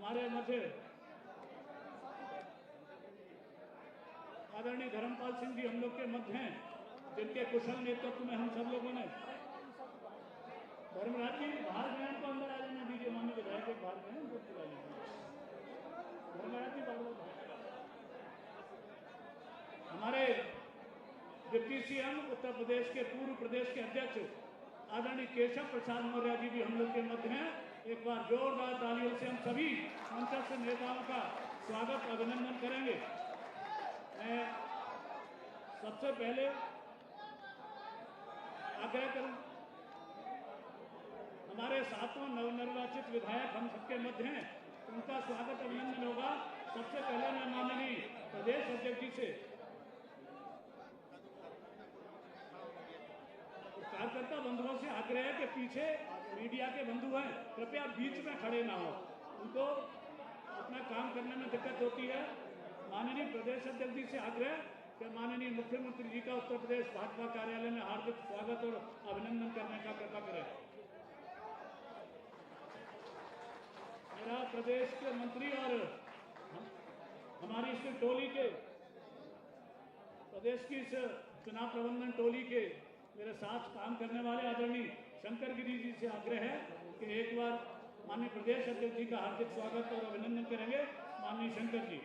हमारे मध्य आदरणीय धर्मपाल सिंह जी हम लोग के मध्य हैं, जिनके कुशल नेतृत्व में हम सब लोगों ने धर्मराज जी बाहर गए को अंदर आ जाने दीजिए, माननीय विधायक के बाहर गए उनको बुला लीजिए। धर्मराज जी बाहर, हमारे डिप्टी सीएम उत्तर प्रदेश के पूर्व प्रदेश के अध्यक्ष आदरणीय केशव प्रसाद मौर्य जी भी हम लोग के मध्य हैं। एक बार जोरदार तालियों से हम सभी मंच नेताओं का स्वागत अभिनंदन करेंगे। मैं सबसे पहले आग्रह करूं, हमारे सातों नवनिर्वाचित विधायक हम सबके मध्य हैं, उनका स्वागत अभिनंदन होगा। सबसे पहले मैं माननीय प्रदेश अध्यक्ष जी से कार्यकर्ता बंधुओं से आग्रह है कि पीछे मीडिया के बंधु हैं, कृपया बीच में खड़े ना हो, उनको अपना काम करने में दिक्कत होती है। माननीय प्रदेश अध्यक्ष जी से आग्रह कि माननीय मुख्यमंत्री जी का उत्तर प्रदेश भाजपा कार्यालय में हार्दिक स्वागत और अभिनंदन करने का कृपा करें। मेरा प्रदेश के मंत्री और हमारी इस टोली के प्रदेश की इस चुनाव प्रबंधन टोली के मेरे साथ काम करने वाले आदरणीय शंकर गिरी जी से आग्रह है कि एक बार माननीय प्रदेश अध्यक्ष जी का हार्दिक स्वागत और अभिनंदन करेंगे। माननीय शंकर जी।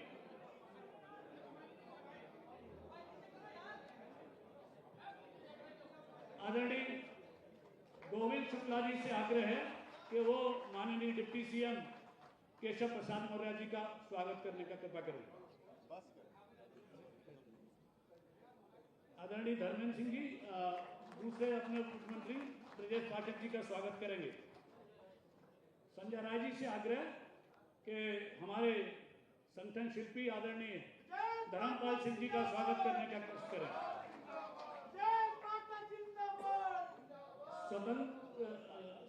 आदरणीय गोविंद शुक्ला जी से आग्रह है कि वो माननीय डिप्टी सीएम केशव प्रसाद मौर्य जी का स्वागत करने का कृपा करें। आदरणीय धर्मेंद्र सिंह जी दूसरे अपने मुख्यमंत्री ब्रजेश पाठक जी का स्वागत करेंगे। संजय राय जी से आग्रह कि हमारे संगठन शिल्पी आदरणीय धर्मपाल सिंह जी का स्वागत करने का कोशिश करें। स्वतंत्र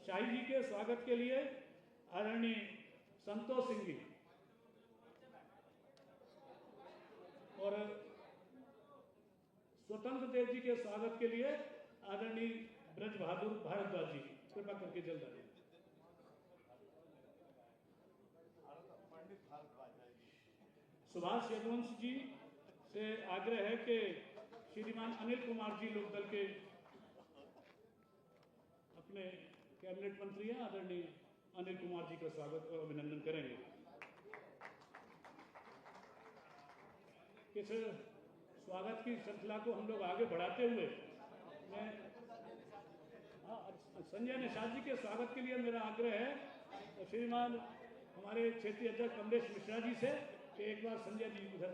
शाही जी के स्वागत के लिए आदरणीय संतोष सिंह जी और स्वतंत्र देव जी के स्वागत के लिए आदरणीय ब्रज बहादुर भारद्वाज जी कृपा करके जल्द आ जाए। सुभाष यदुवंश जी से आग्रह है कि श्रीमान अनिल कुमार जी लोकदल के अपने कैबिनेट मंत्री हैं, आदरणीय अनिल कुमार जी का स्वागत और अभिनंदन करेंगे। इस स्वागत की श्रृंखला को हम लोग आगे बढ़ाते हुए मैं संजय निषाद जी के स्वागत के लिए मेरा आग्रह है श्रीमान हमारे क्षेत्रीय अध्यक्ष कमलेश मिश्रा जी से कि एक बार संजय जी उधर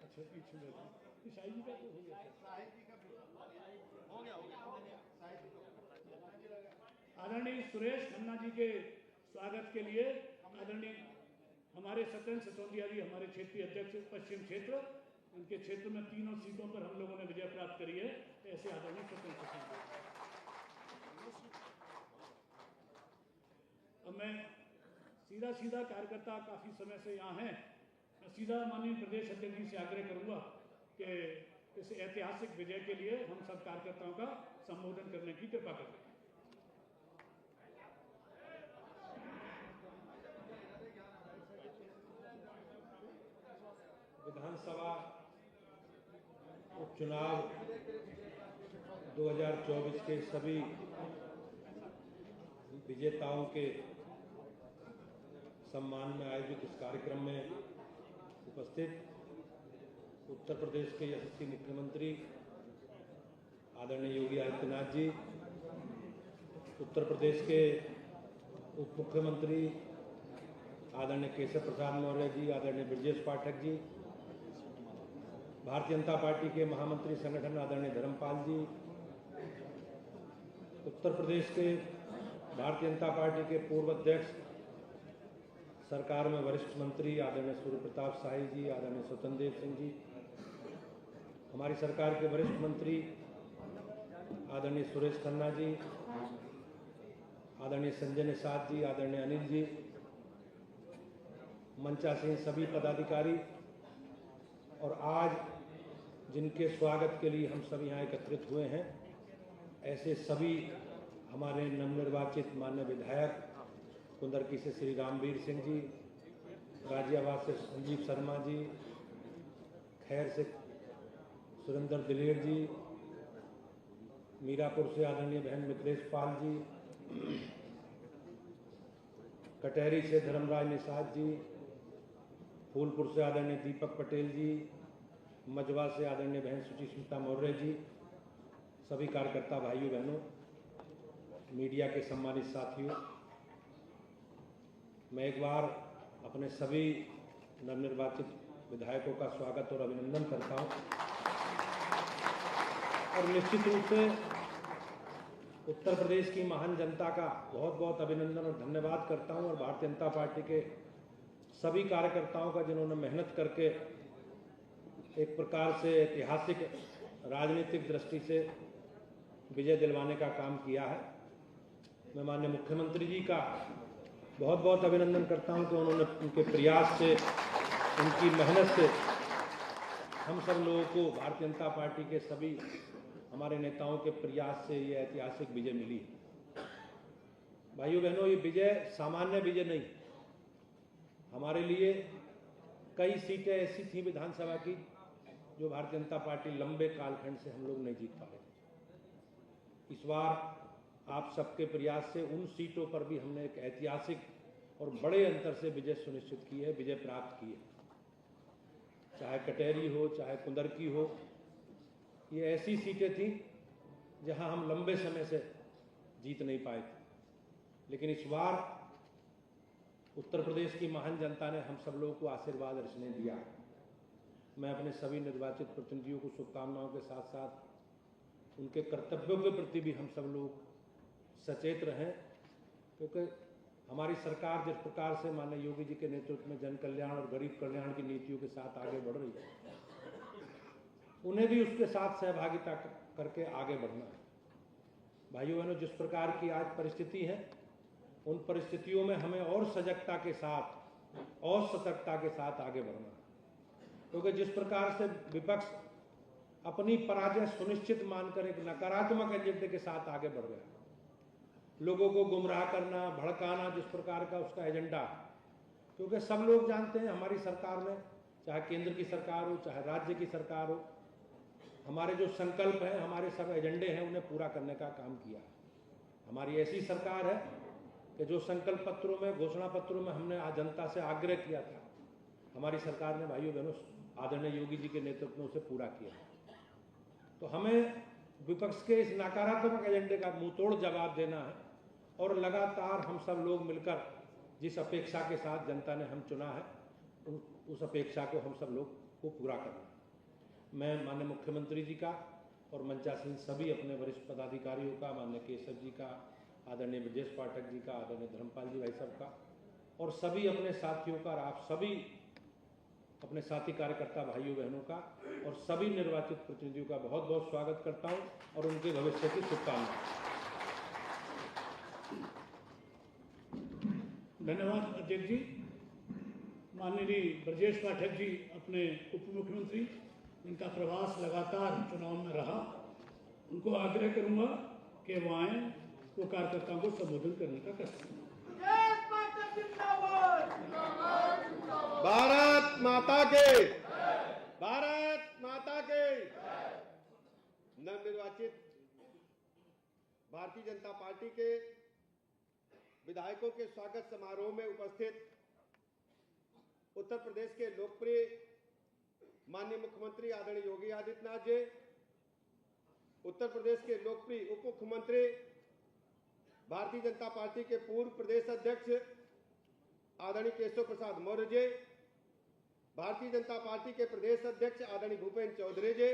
अच्छा पीछे शाही जी का हो गया आदरणीय सुरेश खन्ना जी के स्वागत के लिए आदरणीय हमारे सत्येंद्र सिसोदिया जी हमारे क्षेत्रीय अध्यक्ष पश्चिम क्षेत्र, उनके क्षेत्र में तीनों सीटों पर हम लोगों ने विजय प्राप्त करी है, ऐसे आदरणीय सत्येंद्र सिसोदिया। अब मैं सीधा कार्यकर्ता काफी समय से यहाँ हैं, मैं सीधा माननीय प्रदेश अध्यक्ष जी से आग्रह करूंगा कि इस ऐतिहासिक विजय के लिए हम सब कार्यकर्ताओं का संबोधन करने की कृपा करें। विधानसभा उपचुनाव 2024 के सभी विजेताओं के सम्मान में आयोजित इस कार्यक्रम में उपस्थित उत्तर प्रदेश के यशस्वी मुख्यमंत्री आदरणीय योगी आदित्यनाथ जी, उत्तर प्रदेश के उप मुख्यमंत्री आदरणीय केशव प्रसाद मौर्य जी, आदरणीय ब्रजेश पाठक जी, भारतीय जनता पार्टी के महामंत्री संगठन आदरणीय धर्मपाल जी, उत्तर प्रदेश के भारतीय जनता पार्टी के पूर्व अध्यक्ष सरकार में वरिष्ठ मंत्री आदरणीय सूर्य प्रताप शाही जी, आदरणीय स्वतंत्र देव सिंह जी, हमारी सरकार के वरिष्ठ मंत्री आदरणीय सुरेश खन्ना जी, आदरणीय संजय निषाद जी, आदरणीय अनिल जी, मंचासीन सभी पदाधिकारी और आज जिनके स्वागत के लिए हम सब यहाँ एकत्रित हुए हैं, ऐसे सभी हमारे नवनिर्वाचित माननीय विधायक कुंदरकी से श्री रामवीर सिंह जी, गाजियाबाद से संजीव शर्मा जी, खैर से सुरेंद्र दिलेर जी, मीरापुर से आदरणीय बहन मित्रेश पाल जी, कटहरी से धर्मराज निषाद जी, फूलपुर से आदरणीय दीपक पटेल जी, मजवा से आदरणीय बहन सुचिस्मिता मौर्य जी, सभी कार्यकर्ता भाइयों बहनों, मीडिया के सम्मानित साथियों, मैं एक बार अपने सभी नवनिर्वाचित विधायकों का स्वागत और अभिनंदन करता हूं और निश्चित रूप से उत्तर प्रदेश की महान जनता का बहुत बहुत अभिनंदन और धन्यवाद करता हूं और भारतीय जनता पार्टी के सभी कार्यकर्ताओं का जिन्होंने मेहनत करके एक प्रकार से ऐतिहासिक राजनीतिक दृष्टि से विजय दिलवाने का काम किया है। मैं माननीय मुख्यमंत्री जी का बहुत बहुत अभिनंदन करता हूं कि उन्होंने उनके प्रयास से, उनकी मेहनत से हम सब लोगों को भारतीय जनता पार्टी के सभी हमारे नेताओं के प्रयास से ये ऐतिहासिक विजय मिली। भाइयों बहनों, ये विजय सामान्य विजय नहीं, हमारे लिए कई सीटें ऐसी थी विधानसभा की जो भारतीय जनता पार्टी लंबे कालखंड से हम लोग नहीं जीत पा रहे थे। इस बार आप सबके प्रयास से उन सीटों पर भी हमने एक ऐतिहासिक और बड़े अंतर से विजय सुनिश्चित की है, विजय प्राप्त की है। चाहे कटहरी हो, चाहे कुंदरकी हो, ये ऐसी सीटें थी जहां हम लंबे समय से जीत नहीं पाए थे, लेकिन इस बार उत्तर प्रदेश की महान जनता ने हम सब लोगों को आशीर्वाद और स्नेह दिया। मैं अपने सभी निर्वाचित प्रतिनिधियों को शुभकामनाओं के साथ साथ उनके कर्तव्यों के प्रति भी हम सब लोग सचेत रहें, क्योंकि हमारी सरकार जिस प्रकार से माननीय योगी जी के नेतृत्व में जन कल्याण और गरीब कल्याण की नीतियों के साथ आगे बढ़ रही है, उन्हें भी उसके साथ सहभागिता करके आगे बढ़ना है। भाइयों बहनों, जिस प्रकार की आज परिस्थिति है, उन परिस्थितियों में हमें और सजगता के साथ और सतर्कता के साथ आगे बढ़ना है, क्योंकि जिस प्रकार से विपक्ष अपनी पराजय सुनिश्चित मानकर एक नकारात्मक एजेंडे के साथ आगे बढ़ रहा है, लोगों को गुमराह करना, भड़काना, जिस प्रकार का उसका एजेंडा, क्योंकि सब लोग जानते हैं हमारी सरकार में, चाहे केंद्र की सरकार हो चाहे राज्य की सरकार हो, हमारे जो संकल्प हैं, हमारे सब एजेंडे हैं, उन्हें पूरा करने का काम किया है। हमारी ऐसी सरकार है कि जो संकल्प पत्रों में, घोषणा पत्रों में हमने आज जनता से आग्रह किया था, हमारी सरकार ने भाइयों बहनों आदरणीय योगी जी के नेतृत्व में उसे पूरा किया। तो हमें विपक्ष के इस नकारात्मक एजेंडे का मुंहतोड़ जवाब देना है और लगातार हम सब लोग मिलकर जिस अपेक्षा के साथ जनता ने हम चुना है, उस अपेक्षा को हम सब लोग को पूरा करना है। मैं माननीय मुख्यमंत्री जी का और मंचासीन सभी अपने वरिष्ठ पदाधिकारियों का, माननीय केशव जी का, आदरणीय ब्रजेश पाठक जी का, आदरणीय धर्मपाल जी भाई साहब का और सभी अपने साथियों का, आप सभी अपने साथी कार्यकर्ता भाइयों बहनों का और सभी निर्वाचित प्रतिनिधियों का बहुत बहुत स्वागत करता हूं और उनके भविष्य की शुभकामनाएं। धन्यवाद अध्यक्ष जी। माननीय ब्रजेश पाठक जी अपने उप मुख्यमंत्री, इनका प्रवास लगातार चुनाव में रहा, उनको आग्रह करूंगा कि वो आए, वो कार्यकर्ताओं को संबोधन करने का करें। भारत माता के, भारत माता के। नवनिर्वाचित भारतीय जनता पार्टी के विधायकों के स्वागत समारोह में उपस्थित उत्तर प्रदेश के लोकप्रिय माननीय मुख्यमंत्री आदरणीय योगी आदित्यनाथ जी, उत्तर प्रदेश के लोकप्रिय उप मुख्यमंत्री भारतीय जनता पार्टी के पूर्व प्रदेश अध्यक्ष आदरणीय केशव प्रसाद मौर्य जी, भारतीय जनता पार्टी के प्रदेश अध्यक्ष आदरणीय भूपेंद्र चौधरी जी,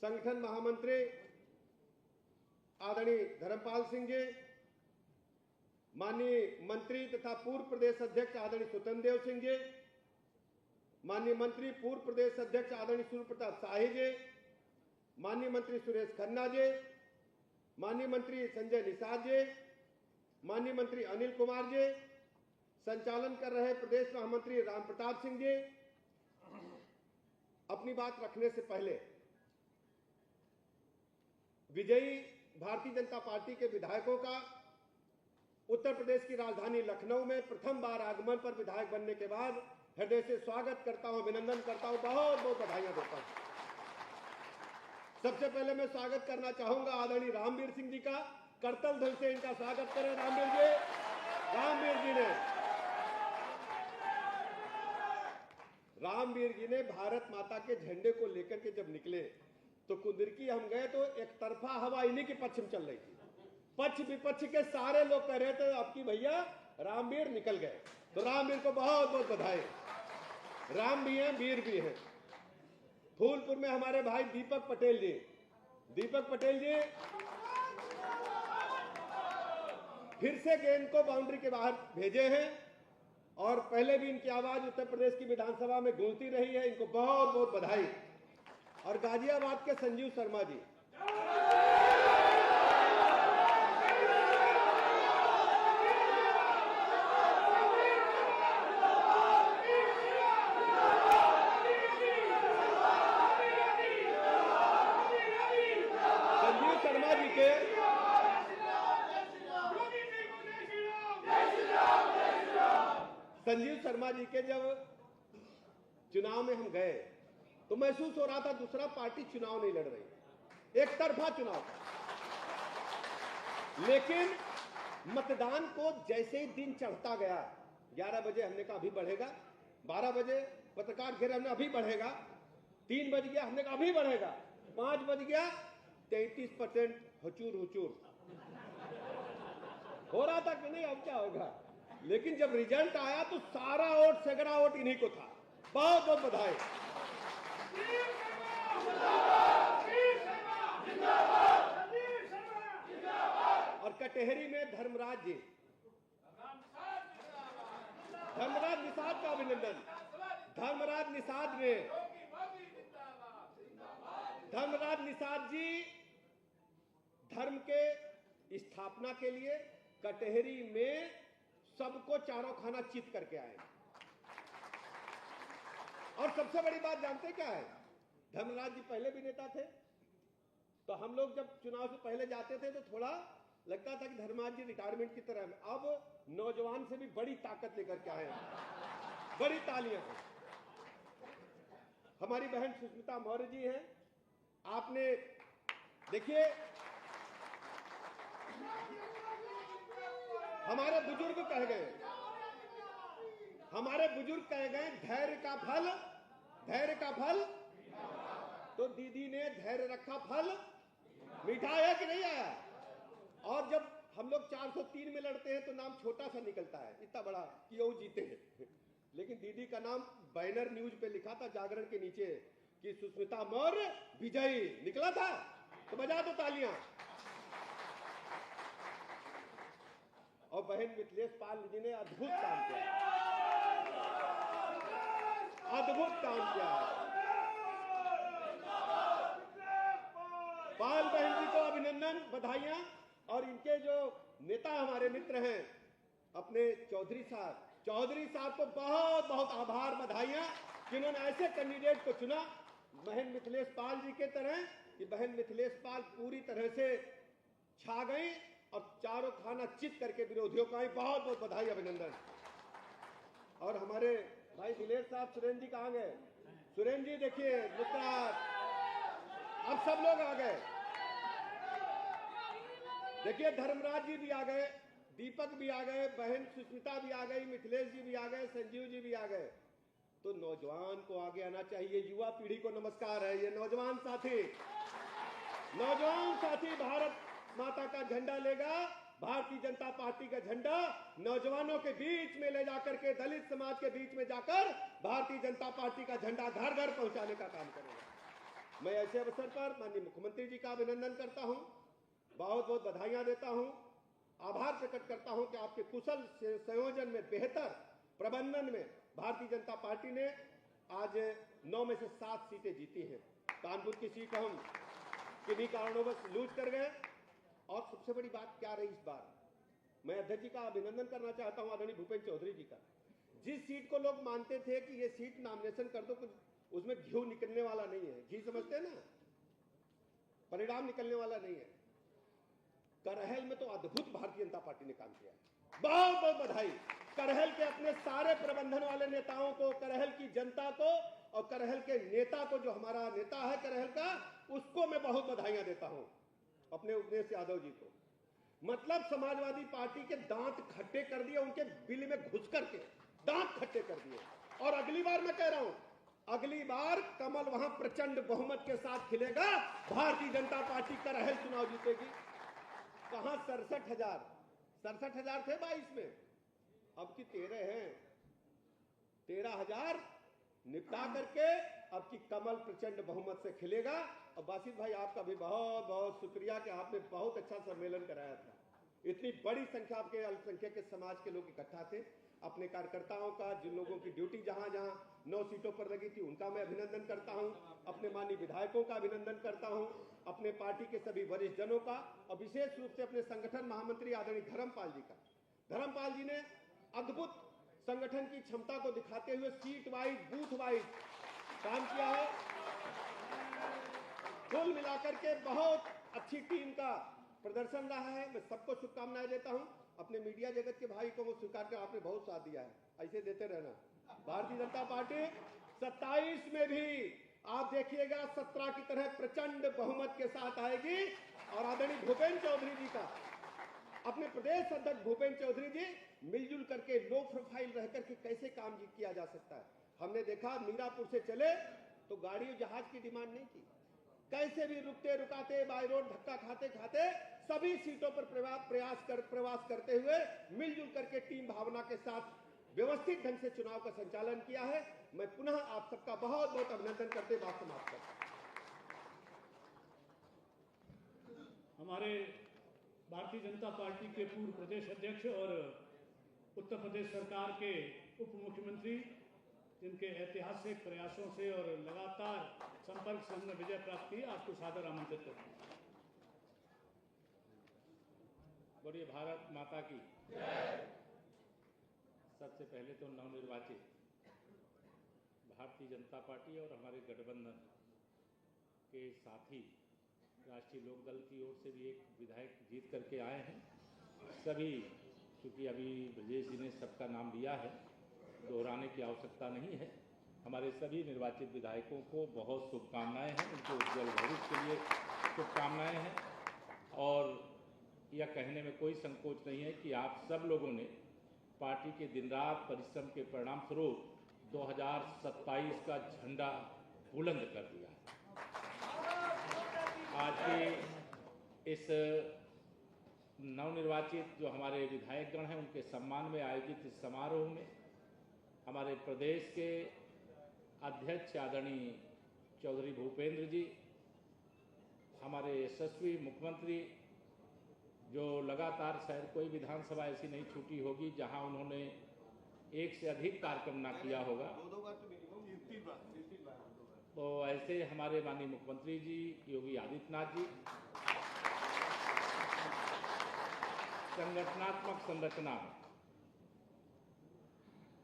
संगठन महामंत्री आदरणीय धर्मपाल सिंह जी, माननीय मंत्री तथा पूर्व प्रदेश अध्यक्ष आदरणीय स्वतंत्र सिंह जी, माननीय मंत्री पूर्व प्रदेश अध्यक्ष आदरणीय सूर्य प्रताप शाही जी, माननीय मंत्री सुरेश खन्ना जी, माननीय मंत्री संजय निषाद जी, माननीय मंत्री अनिल कुमार जी, संचालन कर रहे प्रदेश महामंत्री राम प्रताप सिंह जी, अपनी बात रखने से पहले विजयी भारतीय जनता पार्टी के विधायकों का उत्तर प्रदेश की राजधानी लखनऊ में प्रथम बार आगमन पर विधायक बनने के बाद हृदय से स्वागत करता हूं, अभिनंदन करता हूं, बहुत बहुत बधाइयां देता हूं। सबसे पहले मैं स्वागत करना चाहूंगा आदरणीय रामवीर सिंह जी का। करतल ध्वनि से इनका स्वागत करें। रामवीर जी ने भारत माता के झंडे को लेकर के जब निकले तो कुंदरकी हम गए तो एक तरफा हवा इन्हीं के पक्ष में चल रही थी। पक्ष विपक्ष के सारे लोग कह रहे थे अब की भैया रामवीर निकल गए। तो रामवीर को बहुत बहुत बधाई। राम भी हैं, वीर भी हैं। फूलपुर में हमारे भाई दीपक पटेल जी फिर से गेंद को बाउंड्री के बाहर भेजे हैं और पहले भी इनकी आवाज उत्तर प्रदेश की विधानसभा में गूंजती रही है। इनको बहुत बहुत बधाई। और गाजियाबाद के संजीव शर्मा जी, संजीव शर्मा जी के जब चुनाव में हम गए तो महसूस हो रहा था दूसरा पार्टी चुनाव नहीं लड़ रही, एक तरफा चुनाव था। लेकिन मतदान को जैसे ही दिन चढ़ता गया, 11 बजे हमने कहा अभी बढ़ेगा, 12 बजे पत्रकार घेरे हमने अभी बढ़ेगा, 3 बज गया हमने कहा अभी बढ़ेगा, 5 बज गया 33% हुचूर हो रहा था कि नहीं अब क्या होगा। लेकिन जब रिजल्ट आया तो सारा वोट सगड़ा वोट इन्हीं को था। बहुत बहुत बधाई। और कटेहरी में धर्मराज निषाद का अभिनंदन। धर्मराज निषाद जी धर्म के स्थापना के लिए कटेहरी में सबको चारों खाना चित करके आए। और सबसे बड़ी बात जानते क्या है, धर्मराज जी पहले भी नेता थे, तो हम लोग जब चुनाव से पहले जाते थे तो थोड़ा लगता था कि धर्मराज जी रिटायरमेंट की तरह। अब नौजवान से भी बड़ी ताकत लेकर के आए हैं। बड़ी तालियां हैं। हमारी बहन सुष्मिता मौर्य जी हैं। आपने देखिए हमारे बुजुर्ग कह गए धैर्य का फल तो दीदी ने धैर्य रखा, फल मीठा है कि नहीं आया। और जब हम लोग 403 में लड़ते हैं तो नाम छोटा सा निकलता है, इतना बड़ा कि वो जीते हैं। लेकिन दीदी का नाम बैनर न्यूज पे लिखा था जागरण के नीचे कि सुष्मिता मौर्य विजयी निकला था, तो बजा दो तालियां। और बहन मिथिलेश पाल जी ने अद्भुत काम किया। पाल बहन जी को अभिनंदन, बधाइयां। और इनके जो नेता हमारे मित्र हैं अपने चौधरी साहब को बहुत बहुत आभार, बधाइयां कि उन्होंने ऐसे कैंडिडेट को चुना बहन मिथिलेश पाल जी के तरह कि बहन मिथिलेश पाल पूरी तरह से छा गई और चारों खाना चित करके विरोधियों का बहुत बहुत बधाई, अभिनंदन। और हमारे भाई दिलेर साहब सुरेंद्र जी कहाँ गए? सुरेंद्र जी देखिए मुस्कुराहट, अब सब लोग आ गए। देखिए धर्मराज जी भी आ गए, दीपक भी आ गए, बहन सुष्मिता भी आ गई, मिथिलेश जी भी आ गए, संजीव जी भी आ गए। तो नौजवान को आगे आना चाहिए। युवा पीढ़ी को नमस्कार है। ये नौजवान साथी भारत माता का झंडा लेगा, भारतीय जनता पार्टी का झंडा नौजवानों के बीच में ले जाकर के, दलित समाज के बीच में जाकर भारतीय जनता पार्टी का झंडा घर घर पहुंचाने का काम करेगा। मैं ऐसे अवसर पर माननीय मुख्यमंत्री जी का अभिनंदन करता हूं, बहुत बहुत बधाइयां देता हूं, आभार प्रकट करता हूं कि आपके कुशल संयोजन में, बेहतर प्रबंधन में भारतीय जनता पार्टी ने आज 9 में से 7 सीटें जीती हैं। कानपुर की सीट हम किन्हीं कारणों से लूज कर गए। और सबसे बड़ी बात क्या रही इस बार, मैं अध्यक्ष जी का अभिनंदन करना चाहता हूं, आदरणीय भूपेंद्र चौधरी जी का। जिस सीट को लोग मानते थे कि ये सीट नॉमिनेशन कर दो, कुछ उसमें घी निकलने वाला नहीं है, घी समझते हैं ना, परिणाम निकलने वाला नहीं है। करहल में तो अद्भुत भारतीय जनता पार्टी ने काम किया है। बहुत बहुत बधाई। करहल के अपने सारे प्रबंधन वाले नेताओं को, करहल की जनता को और करहल के नेता को, जो हमारा नेता है करहल का, उसको मैं बहुत बधाइयां देता हूं, अपने उपदेश यादव जी को। मतलब समाजवादी पार्टी के दांत खट्टे कर दिए, उनके बिल में घुस करके दांत खट्टे कर दिए। और अगली बार मैं कह रहा हूं, अगली बार कमल वहां प्रचंड बहुमत के साथ खिलेगा, भारतीय जनता पार्टी करहल चुनाव जीतेगी। कहां 67,000 थे 22 में, अब की 13 हैं। 13,000 निपटा करके अब की कमल प्रचंड बहुमत से खिलेगा। और बासित भाई, आपका भी बहुत बहुत शुक्रिया कि आपने बहुत अच्छा सम्मेलन कराया था। इतनी बड़ी संख्या आपके अल्पसंख्यक के समाज के लोग इकट्ठा थे। अपने कार्यकर्ताओं का, जिन लोगों की ड्यूटी जहां जहां 9 सीटों पर लगी थी, उनका मैं अभिनंदन करता हूं। अपने माननीय विधायकों का अभिनंदन करता हूं, अपने पार्टी के सभी वरिष्ठ जनों का, और विशेष रूप से अपने संगठन महामंत्री आदरणीय धर्मपाल जी का। धर्मपाल जी ने अद्भुत संगठन की क्षमता को दिखाते हुए सीट वाइज, बूथ वाइज काम किया है। कुल मिलाकर के बहुत अच्छी टीम का प्रदर्शन रहा है। मैं सबको शुभकामनाएं देता हूं। अपने मीडिया जगत के भाई को वो स्वीकार कर, आपने बहुत साथ दिया है, ऐसे देते रहना। भारतीय जनता पार्टी 27 में भी आप देखिएगा 17 की तरह प्रचंड बहुमत के साथ आएगी। और आदरणीय भूपेंद्र चौधरी जी का, अपने प्रदेश अध्यक्ष भूपेंद्र चौधरी जी मिलजुल करके लो प्रोफाइल रह करके कैसे काम किया जा सकता है। हमने देखा मीरापुर से चले तो गाड़ी और जहाज की डिमांड नहीं की, कैसे भी रुकते रुकाते बाय रोड धक्का खाते खाते सभी सीटों पर प्रवास करते हुए मिलजुल करके टीम भावना के साथ व्यवस्थित ढंग से चुनाव का संचालन किया है। मैं पुनः आप सबका बहुत बहुत अभिनंदन करते बात समाप्त करता हूं। हमारे भारतीय जनता पार्टी के पूर्व प्रदेश अध्यक्ष और उत्तर प्रदेश सरकार के उप मुख्यमंत्री, जिनके ऐतिहासिक प्रयासों से और लगातार संपर्क से हमने विजय प्राप्त की, आपको सादर आमंत्रित करता हूं। बोलिए भारत माता की। सबसे पहले तो नवनिर्वाचित भारतीय जनता पार्टी और हमारे गठबंधन के साथी राष्ट्रीय लोकदल की ओर से भी एक विधायक जीत करके आए हैं। सभी, क्योंकि अभी ब्रजेश जी ने सबका नाम लिया है, दोहराने की आवश्यकता नहीं है। हमारे सभी निर्वाचित विधायकों को बहुत शुभकामनाएं हैं, उनके उज्जवल भविष्य के लिए शुभकामनाएं हैं। और यह कहने में कोई संकोच नहीं है कि आप सब लोगों ने पार्टी के दिन रात परिश्रम के परिणाम स्वरूप 2027 का झंडा बुलंद कर दिया है। आज के इस नवनिर्वाचित जो हमारे विधायकगण हैं, उनके सम्मान में आयोजित इस समारोह में हमारे प्रदेश के अध्यक्ष आदरणीय चौधरी भूपेंद्र जी, हमारे यशस्वी मुख्यमंत्री, जो लगातार शायद कोई विधानसभा ऐसी नहीं छूटी होगी जहां उन्होंने एक से अधिक कार्यक्रम ना किया होगा, तो ऐसे हमारे माननीय मुख्यमंत्री जी योगी आदित्यनाथ जी संगठनात्मक संरचना में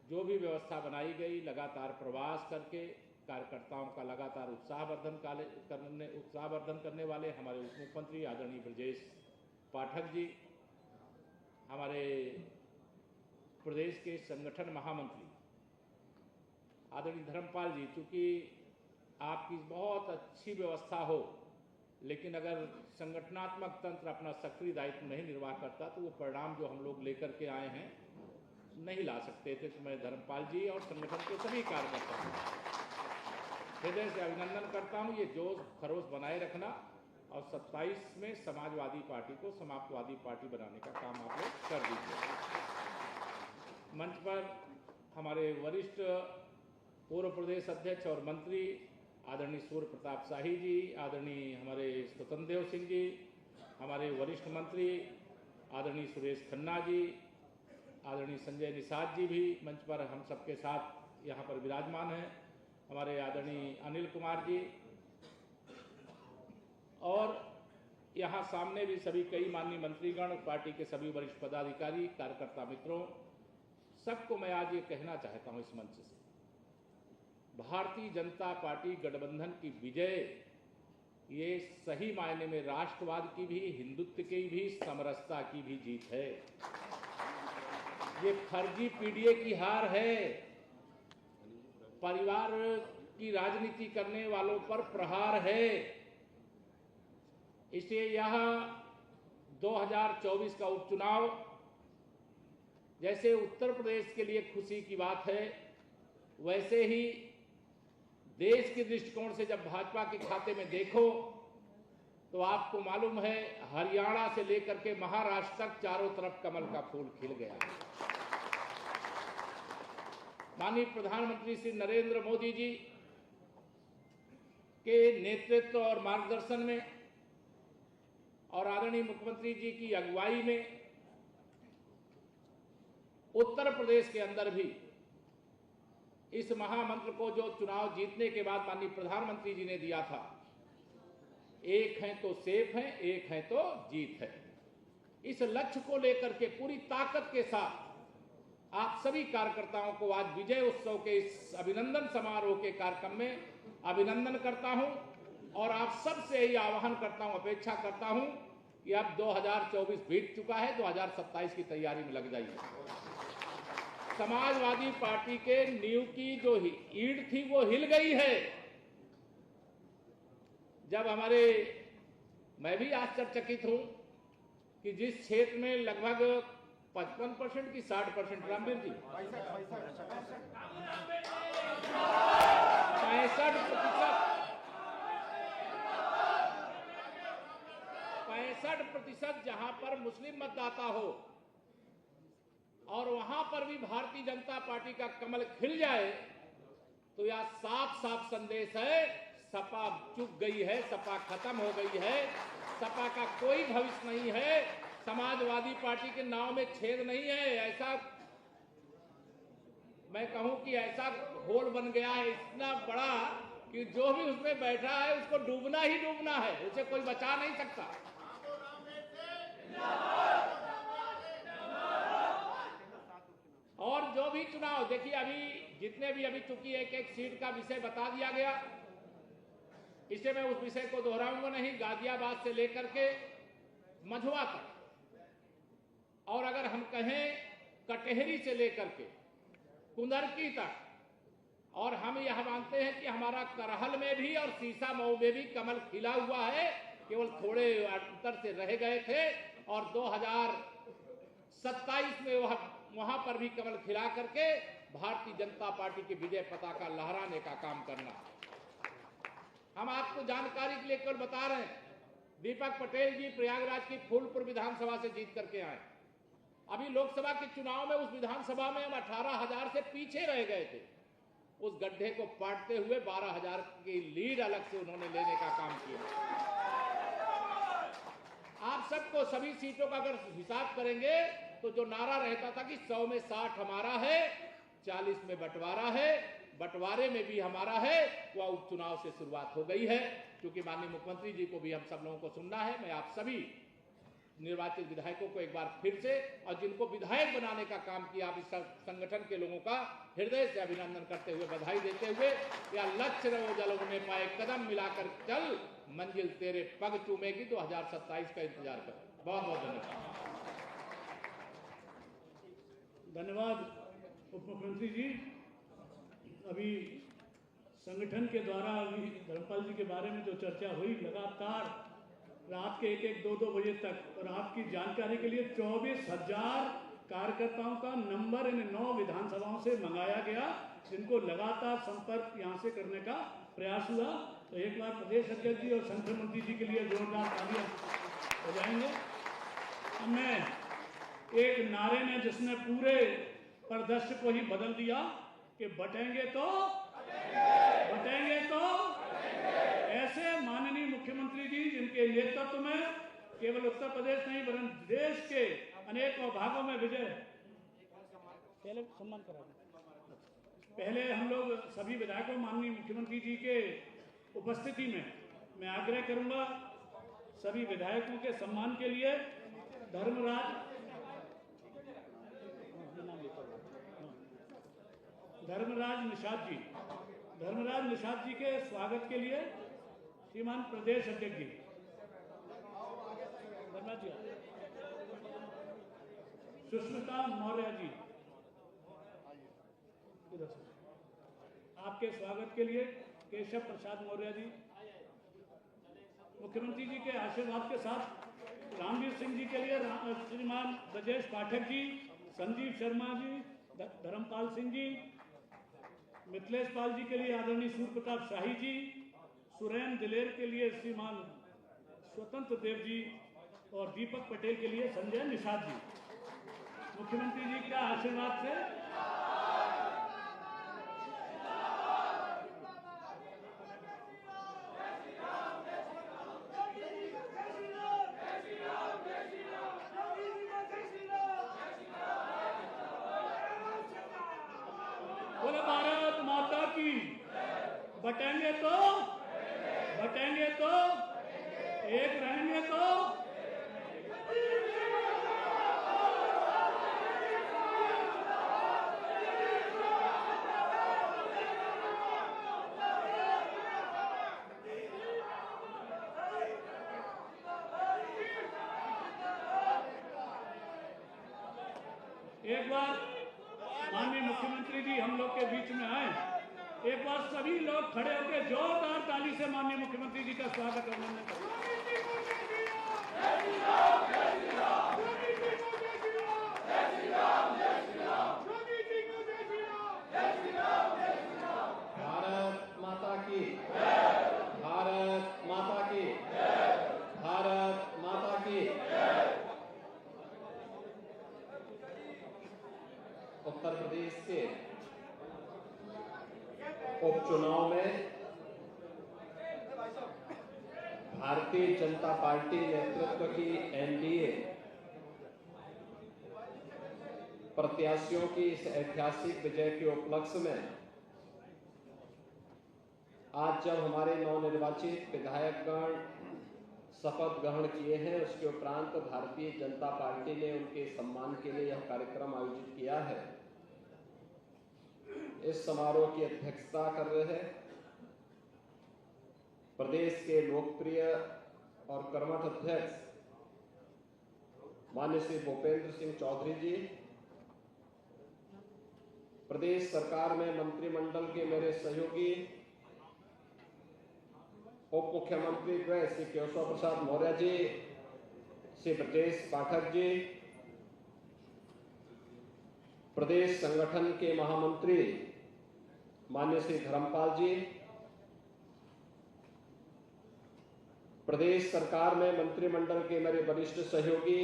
जो भी व्यवस्था बनाई गई, लगातार प्रवास करके कार्यकर्ताओं का लगातार उत्साहवर्धन करने वाले हमारे उप मुख्यमंत्री आदरणीय ब्रजेश पाठक जी, हमारे प्रदेश के संगठन महामंत्री आदरणीय धर्मपाल जी। चूंकि आपकी बहुत अच्छी व्यवस्था हो, लेकिन अगर संगठनात्मक तंत्र अपना सक्रिय दायित्व नहीं निर्वाह करता तो वो परिणाम जो हम लोग लेकर के आए हैं नहीं ला सकते थे। तो मैं धर्मपाल जी और संगठन के सभी कार्यकर्ताओं हृदय से अभिनंदन करता हूँ। ये जोश खरोश बनाए रखना और 27 में समाजवादी पार्टी को समाप्तवादी पार्टी बनाने का काम आप लोग कर दीजिए। मंच पर हमारे वरिष्ठ पूर्व प्रदेश अध्यक्ष और मंत्री आदरणीय सूर्य प्रताप शाही जी, आदरणीय हमारे स्वतंत्र देव सिंह जी, हमारे वरिष्ठ मंत्री आदरणीय सुरेश खन्ना जी, आदरणीय संजय निषाद जी भी मंच पर हम सबके साथ यहाँ पर विराजमान हैं, हमारे आदरणीय अनिल कुमार जी, और यहाँ सामने भी सभी कई माननीय मंत्रीगण, पार्टी के सभी वरिष्ठ पदाधिकारी, कार्यकर्ता मित्रों, सबको मैं आज ये कहना चाहता हूँ इस मंच से, भारतीय जनता पार्टी गठबंधन की विजय ये सही मायने में राष्ट्रवाद की भी, हिंदुत्व की भी, समरसता की भी जीत है। ये फर्जी पीडीए की हार है। परिवार की राजनीति करने वालों पर प्रहार है। इसलिए यह 2024 का उपचुनाव जैसे उत्तर प्रदेश के लिए खुशी की बात है, वैसे ही देश के दृष्टिकोण से जब भाजपा के खाते में देखो तो आपको मालूम है हरियाणा से लेकर के महाराष्ट्र तक चारों तरफ कमल का फूल खिल गया। माननीय प्रधानमंत्री श्री नरेंद्र मोदी जी के नेतृत्व और मार्गदर्शन में और आदरणीय मुख्यमंत्री जी की अगुवाई में उत्तर प्रदेश के अंदर भी इस महामंत्र को जो चुनाव जीतने के बाद माननीय प्रधानमंत्री जी ने दिया था, एक है तो सेफ है, एक है तो जीत है, इस लक्ष्य को लेकर के पूरी ताकत के साथ आप सभी कार्यकर्ताओं को आज विजय उत्सव के इस अभिनंदन समारोह के कार्यक्रम में अभिनंदन करता हूं और आप सबसे यही आह्वान करता हूं, अपेक्षा करता हूं कि अब 2024 बीत चुका है, 2027 की तैयारी में लग जाइए। समाजवादी पार्टी के नींव की जो ईंट थी वो हिल गई है। जब मैं भी आश्चर्यचकित हूं कि जिस क्षेत्र में लगभग 55% की 60% रामवीर जी 65% जहां पर मुस्लिम मतदाता हो और वहां पर भी भारतीय जनता पार्टी का कमल खिल जाए तो यह साफ साफ संदेश है, सपा चुक गई है, सपा खत्म हो गई है, सपा का कोई भविष्य नहीं है, समाजवादी पार्टी के नाव में छेद नहीं है। ऐसा मैं कहूं कि ऐसा होल बन गया है इतना बड़ा कि जो भी उसमें बैठा है उसको डूबना ही डूबना है, उसे कोई बचा नहीं सकता। और जो भी चुनाव देखिए, अभी जितने भी अभी चूंकि एक एक सीट का विषय बता दिया गया, इसे मैं उस विषय को दोहराऊंगा नहीं। गाजियाबाद से लेकर के मझुआ तक, और अगर हम कहें कटहरी से लेकर के कुंदरकी तक, और हम यह मानते हैं कि हमारा करहल में भी और सीसा मऊ में भी कमल खिला हुआ है, केवल थोड़े अंतर से रह गए थे, और 2027 में वहां पर भी कमल खिला करके भारतीय जनता पार्टी की विजय पताका लहराने का काम करना। हम आपको जानकारी के लिए केवल बता रहे हैं, दीपक पटेल जी प्रयागराज की फूलपुर विधानसभा से जीत करके आए। अभी लोकसभा के चुनाव में उस विधानसभा में हम 18,000 से पीछे रह गए थे। उस गड्ढे को पाटते हुए 12,000 की लीड अलग से उन्होंने लेने का काम किया। आप सबको सभी सीटों का अगर हिसाब करेंगे तो जो नारा रहता था कि 100 में 60 हमारा है, 40 में बंटवारा है, बंटवारे में भी हमारा है, वह उपचुनाव से शुरुआत हो गई है। क्योंकि माननीय मुख्यमंत्री जी को भी हम सब लोगों को सुनना है। मैं आप सभी निर्वाचित विधायकों को एक बार फिर से, और जिनको विधायक बनाने का काम किया, आप इस संगठन के लोगों का हृदय से अभिनंदन करते हुए, बधाई देते हुए, या लक्ष्य रहो जल उन्हें पाए, कदम मिलाकर चल, मंजिल तेरे पग चूमेगी, 2027 का इंतजार कर। बहुत बहुत धन्यवाद। धन्यवाद उप मुख्यमंत्री जी। अभी संगठन के द्वारा अभी धर्मपाल जी के बारे में जो चर्चा हुई, लगातार रात के 1-2 बजे तक, और आपकी जानकारी के लिए 24,000 कार्यकर्ताओं का नंबर इन 9 विधानसभाओं से मंगाया गया, जिनको लगातार संपर्क यहाँ से करने का प्रयास हुआ। तो एक बार प्रदेश अध्यक्ष जी और संगठन मंत्री जी के लिए जोरदार तालियां हो जाएंगे। अब मैं एक नारे ने जिसने पूरे परिदृश्य को ही बदल दिया कि बटेंगे तो ऐसे माननीय मुख्यमंत्री जी, जिनके नेतृत्व में केवल उत्तर प्रदेश नहीं वरन देश के अनेक भागों में विजय। पहले सम्मान करा, पहले हम लोग सभी विधायकों माननीय मुख्यमंत्री जी के उपस्थिति में मैं आग्रह करूंगा सभी विधायकों के सम्मान के लिए धर्मराज निषाद जी के स्वागत के लिए श्रीमान प्रदेश अध्यक्ष जी धर्मराज जी, सुष्मिता मौर्य जी। उधर से आपके स्वागत के लिए केशव प्रसाद मौर्य जी, मुख्यमंत्री जी के आशीर्वाद के साथ रामवीर सिंह जी के लिए श्रीमान ब्रजेश पाठक जी, संजीव शर्मा जी, धर्मपाल सिंह जी, मिथिलेश पाल जी के लिए आदरणीय सूर्य प्रताप शाही जी, सुरेन दिलेर के लिए श्रीमान स्वतंत्र देव जी और दीपक पटेल के लिए संजय निषाद जी। मुख्यमंत्री जी का आशीर्वाद से बोले भारत माता की। बटेंगे तो एक रहेंगे तो एक बार माननीय मुख्यमंत्री जी हम लोग के बीच में आए, एक बार सभी लोग खड़े होकर जोरदार ताली से माननीय मुख्यमंत्री जी का स्वागत अभिनंदन करें। भारत माता की, भारत माता की, भारत माता की। उत्तर प्रदेश के उपचुनाव में भारतीय जनता पार्टी नेतृत्व की एनडीए प्रत्याशियों की इस ऐतिहासिक विजय के उपलक्ष्य में आज जब हमारे नवनिर्वाचित विधायकगण शपथ ग्रहण किए हैं, उसके उपरांत भारतीय जनता पार्टी ने उनके सम्मान के लिए यह कार्यक्रम आयोजित किया है। इस समारोह की अध्यक्षता कर रहे हैं प्रदेश के लोकप्रिय और कर्मठ अध्यक्ष माननीय श्री भूपेंद्र सिंह चौधरी जी, प्रदेश सरकार में मंत्रिमंडल के मेरे सहयोगी उप मुख्यमंत्री गृह श्री केशव प्रसाद मौर्य जी, श्री ब्रजेश पाठक जी, प्रदेश संगठन के महामंत्री माननीय श्री धर्मपाल जी, प्रदेश सरकार में मंत्रिमंडल के मेरे वरिष्ठ सहयोगी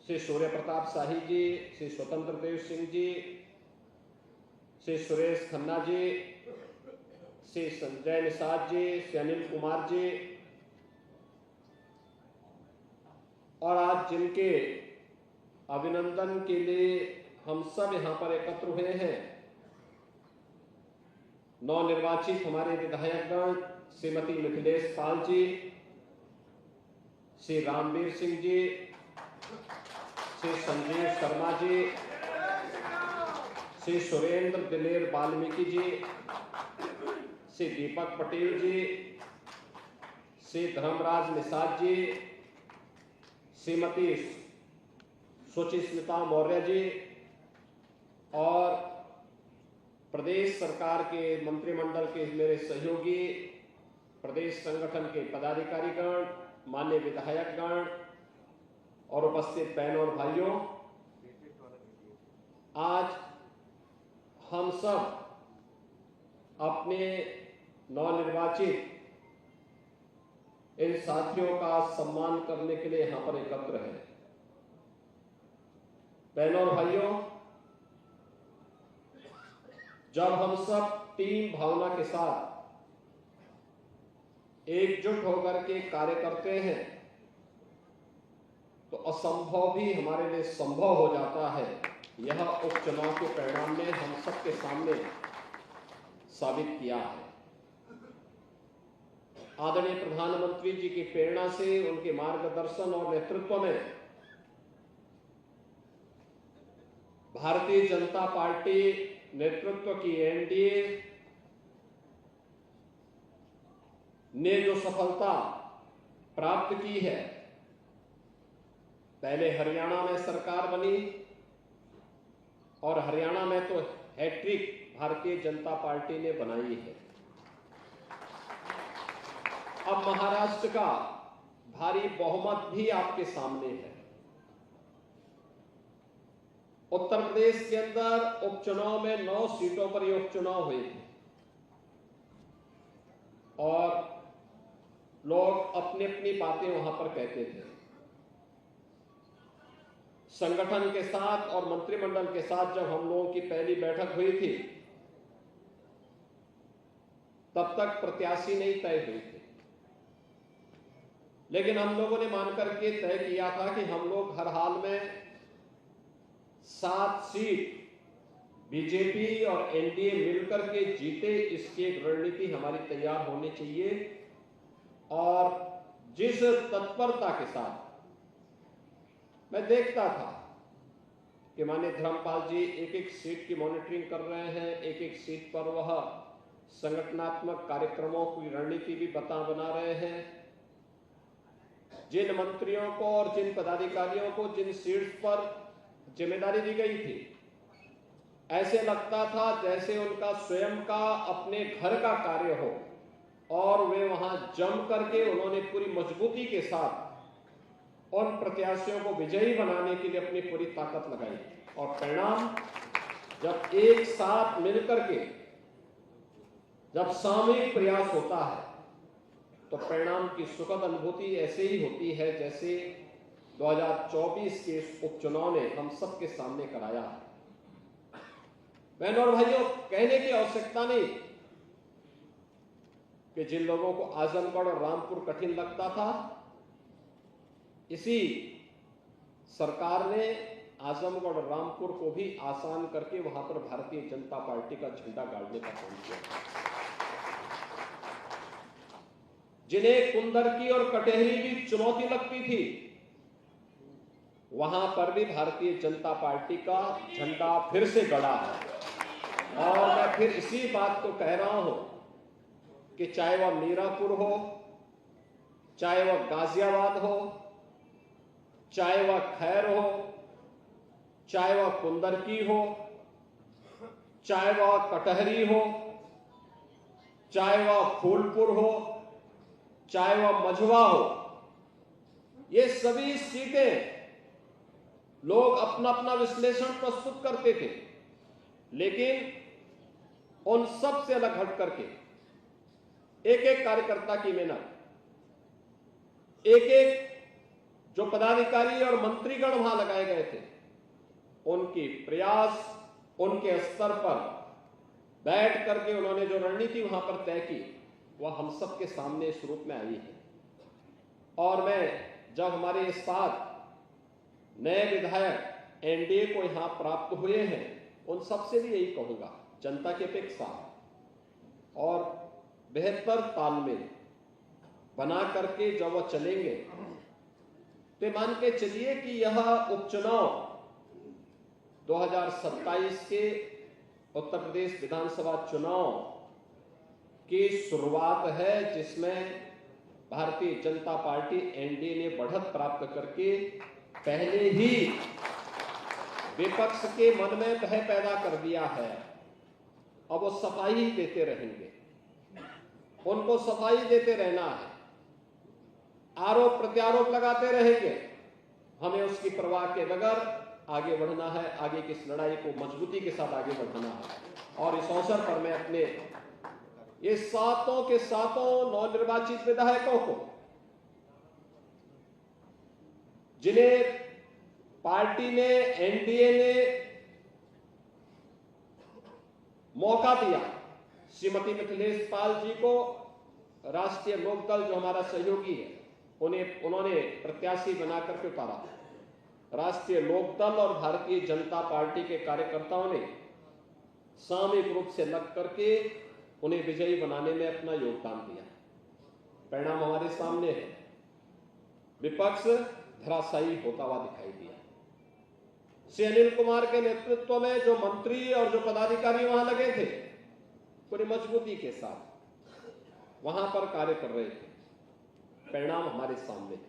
श्री सूर्य प्रताप शाही जी, श्री स्वतंत्र देव सिंह जी, श्री सुरेश खन्ना जी, श्री संजय निषाद जी, श्री अनिल कुमार जी, और आज जिनके अभिनंदन के लिए हम सब यहां पर एकत्र हुए हैं, नवनिर्वाचित हमारे विधायकगण श्रीमती मिथिलेश पाल जी, श्री रामवीर सिंह जी, श्री संजीव शर्मा जी, श्री सुरेंद्र दिलेर वाल्मीकि जी, श्री दीपक पटेल जी, श्री धर्मराज निषाद जी, श्रीमती सुचिस्मिता मौर्य जी और प्रदेश सरकार के मंत्रिमंडल के मेरे सहयोगी, प्रदेश संगठन के पदाधिकारीगण, माननीय विधायकगण और उपस्थित बहनों और भाइयों, आज हम सब अपने नवनिर्वाचित इन साथियों का सम्मान करने के लिए यहां पर एकत्र हैं। बहनों और भाइयों, जब हम सब टीम भावना के साथ एकजुट होकर के कार्य करते हैं तो असंभव भी हमारे लिए संभव हो जाता है। यह उपचुनाव के परिणाम ने हम सबके सामने साबित किया है। आदरणीय प्रधानमंत्री जी की प्रेरणा से, उनके मार्गदर्शन और नेतृत्व में भारतीय जनता पार्टी नेतृत्व की एनडीए ने जो सफलता प्राप्त की है, पहले हरियाणा में सरकार बनी और हरियाणा में तो हैट्रिक भारतीय जनता पार्टी ने बनाई है। अब महाराष्ट्र का भारी बहुमत भी आपके सामने है। उत्तर प्रदेश के अंदर उपचुनाव में 9 सीटों पर ये उपचुनाव हुए थे और लोग अपनी अपनी बातें वहां पर कहते थे। संगठन के साथ और मंत्रिमंडल के साथ जब हम लोगों की पहली बैठक हुई थी, तब तक प्रत्याशी नहीं तय हुए थे, लेकिन हम लोगों ने मानकर के तय किया था कि हम लोग हर हाल में 7 सीट बीजेपी और एनडीए मिलकर के जीते, इसकी एक रणनीति हमारी तैयार होनी चाहिए। और जिस तत्परता के साथ मैं देखता था कि माननीय धर्मपाल जी एक एक सीट की मॉनिटरिंग कर रहे हैं, एक एक सीट पर वह संगठनात्मक कार्यक्रमों की रणनीति भी बना रहे हैं। जिन मंत्रियों को और जिन पदाधिकारियों को जिन सीट्स पर जिम्मेदारी दी गई थी, ऐसे लगता था जैसे उनका स्वयं का अपने घर का कार्य हो और वे वहां जम करके उन्होंने पूरी मजबूती के साथ उन प्रत्याशियों को विजयी बनाने के लिए अपनी पूरी ताकत लगाई। और परिणाम जब एक साथ मिलकर के जब सामूहिक प्रयास होता है तो परिणाम की सुखद अनुभूति ऐसे ही होती है जैसे 2024 के उपचुनाव ने हम सबके सामने कराया है। बहनों और भाइयों, कहने की आवश्यकता नहीं कि जिन लोगों को आजमगढ़ और रामपुर कठिन लगता था, इसी सरकार ने आजमगढ़ और रामपुर को भी आसान करके वहां पर भारतीय जनता पार्टी का झंडा गाड़ने का काम किया। जिन्हें कुंदरकी और कटेहरी की चुनौती लगती थी, वहां पर भी भारतीय जनता पार्टी का झंडा फिर से गड़ा है। और मैं फिर इसी बात को कह रहा हूं कि चाहे वह मीरापुर हो, चाहे वह गाजियाबाद हो, चाहे वह खैर हो, चाहे वह कुंदरकी हो, चाहे वह कटहरी हो, चाहे वह फूलपुर हो, चाहे वह मझवा हो, ये सभी सीटें लोग अपना अपना विश्लेषण प्रस्तुत करते थे, लेकिन उन सब से अलग हट करके एक एक कार्यकर्ता की मेहनत, एक एक जो पदाधिकारी और मंत्रीगण वहां लगाए गए थे, उनकी प्रयास, उनके स्तर पर बैठ करके उन्होंने जो रणनीति वहां पर तय की, वह हम सबके सामने इस रूप में आई है। और मैं जब हमारे साथ नए विधायक एनडीए को यहां प्राप्त हुए हैं, उन सबसे भी यही कहूंगा, जनता की अपेक्षा और बेहतर तालमेल बना करके जब वह चलेंगे तो मान के चलिए कि यह उपचुनाव 2027 के उत्तर प्रदेश विधानसभा चुनाव की शुरुआत है, जिसमें भारतीय जनता पार्टी एनडीए ने बढ़त प्राप्त करके पहले ही विपक्ष के मन में भय पैदा कर दिया है। अब वो सफाई ही देते रहेंगे, उनको सफाई देते रहना है, आरोप प्रत्यारोप लगाते रहेंगे, हमें उसकी परवाह के बगैर आगे बढ़ना है, आगे की इस लड़ाई को मजबूती के साथ आगे बढ़ाना है। और इस अवसर पर मैं अपने ये सातों के सातों नवनिर्वाचित विधायकों को, जिन्हें पार्टी ने, एनडीए ने मौका दिया, श्रीमती मिथिलेश पाल जी को राष्ट्रीय लोकदल जो हमारा सहयोगी है, उन्होंने प्रत्याशी बनाकर के उतारा। राष्ट्रीय लोकदल और भारतीय जनता पार्टी के कार्यकर्ताओं ने सामूहिक रूप से लग करके उन्हें विजयी बनाने में अपना योगदान दिया। परिणाम हमारे सामने है, विपक्ष धराशायी होता हुआ दिखाई दिया। श्री अनिल कुमार के नेतृत्व में जो मंत्री और जो पदाधिकारी वहां लगे थे, पूरी मजबूती के साथ वहां पर कार्य कर रहे थे। परिणाम हमारे सामने है,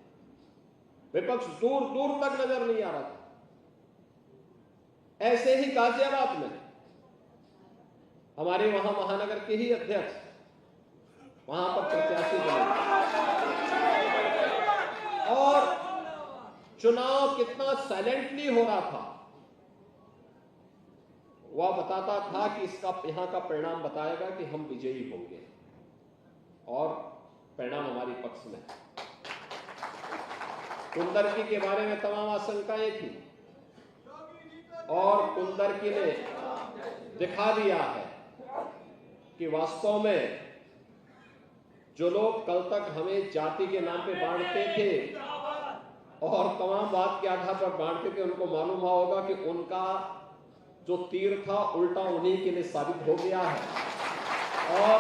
विपक्ष दूर दूर तक नजर नहीं आ रहा था। ऐसे ही गाजियाबाद में हमारे वहां महानगर के ही अध्यक्ष वहां पर प्रत्याशी बने और चुनाव कितना साइलेंटली हो रहा था वह बताता था कि इसका यहां का परिणाम बताएगा कि हम विजयी होंगे और परिणाम हमारे पक्ष में। कुंदरकी के बारे में तमाम आशंकाएं थी और कुंदरकी ने दिखा दिया है कि वास्तव में जो लोग कल तक हमें जाति के नाम पे बांटते थे और तमाम बात के आधार पर बांटते थे, उनको मालूम होगा कि उनका जो तीर था उल्टा उन्हीं के लिए साबित हो गया है। और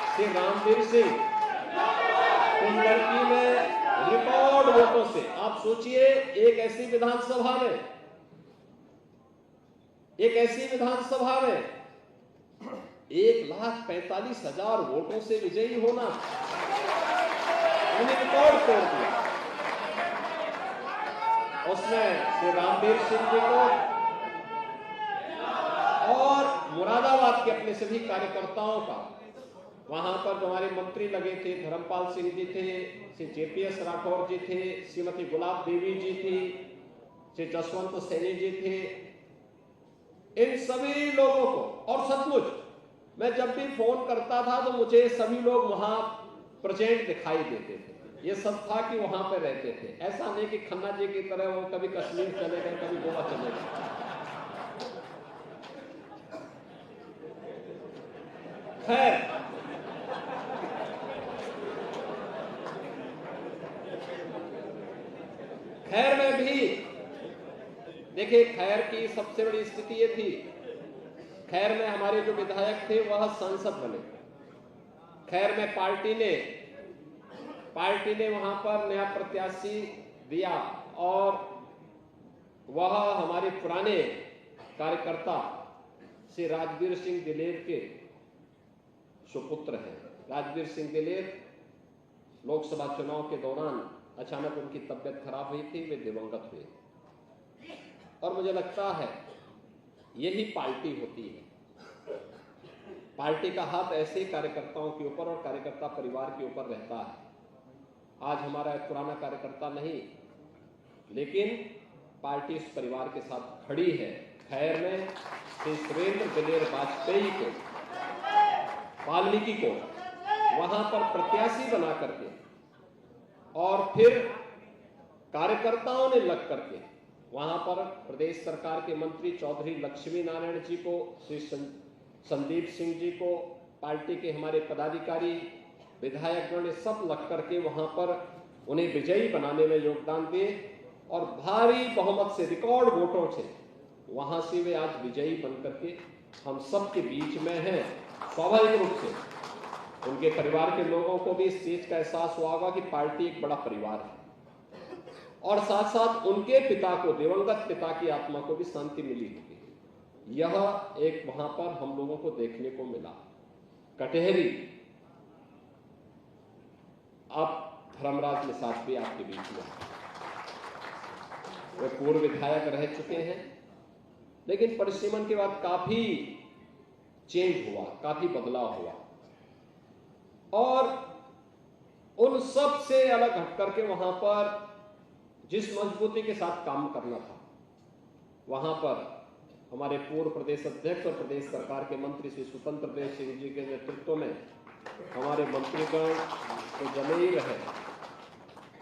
श्री रामवीर सिंह कुंदरकी में रिकॉर्ड वोटों से, आप सोचिए एक ऐसी विधानसभा में 1,45,000 वोटों से विजयी होना, उन्हें रिकॉर्ड तोड़ दिया। उसमें श्री रामवीर सिंह जी को और मुरादाबाद के अपने सभी कार्यकर्ताओं का, वहां पर जो हमारे मंत्री लगे थे, धर्मपाल सिंह जी थे, श्री JPS राठौर जी थे, श्रीमती गुलाब देवी जी थी, श्री जसवंत सैनी जी थे, इन सभी लोगों को, और सचमुच मैं जब भी फोन करता था तो मुझे सभी लोग वहां प्रेजेंट दिखाई देते थे। ये सब था कि वहां पे रहते थे, ऐसा नहीं कि खन्ना जी की तरह वो कभी कश्मीर चले गए, कभी गोवा चले गए। खैर में भी देखिए, खैर की सबसे बड़ी स्थिति ये थी, खैर में हमारे जो विधायक थे वह सांसद बने। खैर में पार्टी ने वहां पर नया प्रत्याशी दिया और वह हमारे पुराने कार्यकर्ता श्री राजवीर सिंह दिलेर के सुपुत्र हैं। राजवीर सिंह दिलेर लोकसभा चुनाव के दौरान अचानक उनकी तबियत खराब हुई थी, वे दिवंगत हुए। और मुझे लगता है यही पार्टी होती है। पार्टी का हाथ ऐसे कार्यकर्ताओं के ऊपर और कार्यकर्ता परिवार के ऊपर रहता है। आज हमारा एक पुराना कार्यकर्ता नहीं, लेकिन पार्टी इस परिवार के साथ खड़ी है। खैर में श्री सुरेंद्र दिलेर वाजपेयी को, वाल्मीकि को वहां पर प्रत्याशी बना करके और फिर कार्यकर्ताओं ने लग करके वहां पर प्रदेश सरकार के मंत्री चौधरी लक्ष्मी नारायण जी को, श्री संदीप सिंह जी को, पार्टी के हमारे पदाधिकारी विधायकगण सब लग करके वहां पर उन्हें विजयी बनाने में योगदान दिए और भारी बहुमत से, रिकॉर्ड वोटों से वहां से वे आज विजयी बन करके हम सब के बीच में हैं। स्वाभाविक रूप से उनके परिवार के लोगों को भी इस चीज का एहसास हुआ होगा कि पार्टी एक बड़ा परिवार है और साथ साथ उनके पिता को, दिवंगत पिता की आत्मा को भी शांति मिली होगी। यह एक वहां पर हम लोगों को देखने को मिला। कटहरी, अब धर्मराज निषाद भी आपके बीच में, वे पूर्व विधायक रह चुके हैं, लेकिन परिसीमन के बाद काफी चेंज हुआ, काफी बदलाव हुआ और उन सब से अलग हट करके वहां पर जिस मजबूती के साथ काम करना था, वहां पर हमारे पूर्व प्रदेश अध्यक्ष और प्रदेश सरकार के मंत्री श्री स्वतंत्र देव सिंह जी के नेतृत्व में हमारे मंत्रीगण तो जमे ही रहे।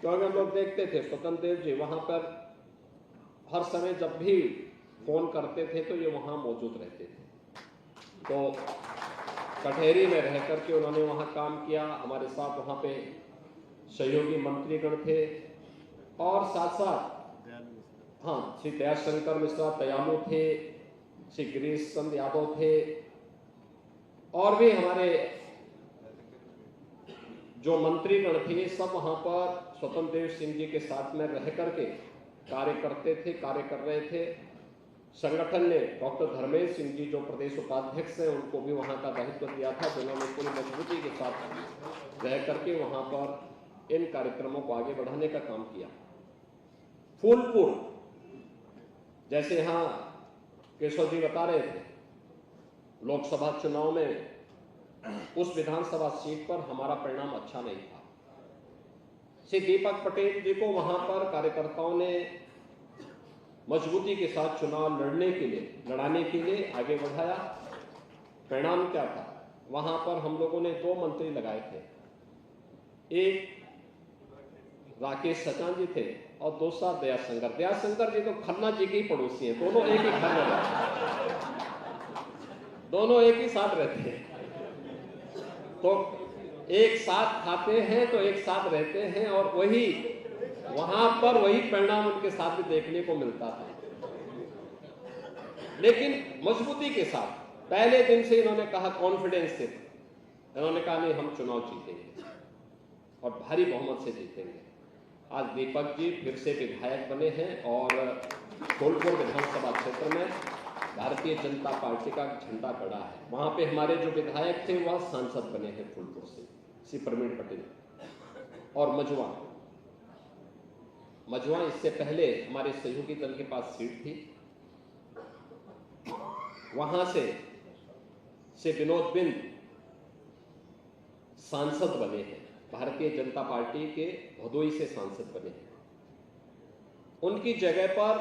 क्योंकि हम लोग देखते थे स्वतंत्र देव जी वहां पर हर समय जब भी फोन करते थे तो ये वहां मौजूद रहते थे। तो कटहरी में रह करके उन्होंने वहां काम किया, हमारे साथ वहां पे सहयोगी मंत्रीगण थे और साथ साथ श्री दयाशंकर मिश्रा दयालु थे, श्री गिरीश चंद्र यादव थे और भी हमारे जो मंत्रीगण थे सब वहां पर स्वतंत्र देव सिंह जी के साथ में रह करके कार्य करते थे, कार्य कर रहे थे। संगठन ने डॉक्टर धर्मेंद्र सिंह जी जो प्रदेश उपाध्यक्ष हैं उनको भी वहां का दायित्व दिया था, जिन्होंने पूरी मजबूती के साथ रह करके वहां पर इन कार्यक्रमों को आगे बढ़ाने का काम किया। फूलपुर जैसे यहां केशव जी बता रहे थे, लोकसभा चुनाव में उस विधानसभा सीट पर हमारा परिणाम अच्छा नहीं था। श्री दीपक पटेल जी को वहां पर कार्यकर्ताओं ने मजबूती के साथ चुनाव लड़ाने के लिए आगे बढ़ाया। परिणाम क्या था? वहां पर हम लोगों ने 2 मंत्री लगाए थे, एक राकेश सचान जी थे और दूसरा दयाशंकर। दयाशंकर जी तो खन्ना जी के ही पड़ोसी हैं, दोनों एक ही घर में रहते हैं, दोनों एक ही साथ रहते हैं, तो एक साथ खाते हैं तो एक साथ रहते हैं, और वही वहां पर वही परिणाम उनके साथ भी देखने को मिलता था। लेकिन मजबूती के साथ पहले दिन से इन्होंने कहा, कॉन्फिडेंस से इन्होंने कहा नहीं हम चुनाव जीतेंगे और भारी बहुमत से जीतेंगे। आज दीपक जी फिर से विधायक बने हैं और फूलपुर विधानसभा क्षेत्र में भारतीय जनता पार्टी का झंडा गड़ा है। वहां पे हमारे जो विधायक थे वह सांसद बने हैं फूलपुर से, श्री प्रवीण पटेल। और मझवा इससे पहले हमारे सहयोगी दल के पास सीट थी, वहां से विनोद बिंद सांसद बने हैं, भारतीय जनता पार्टी के भदोई से सांसद बने हैं। उनकी जगह पर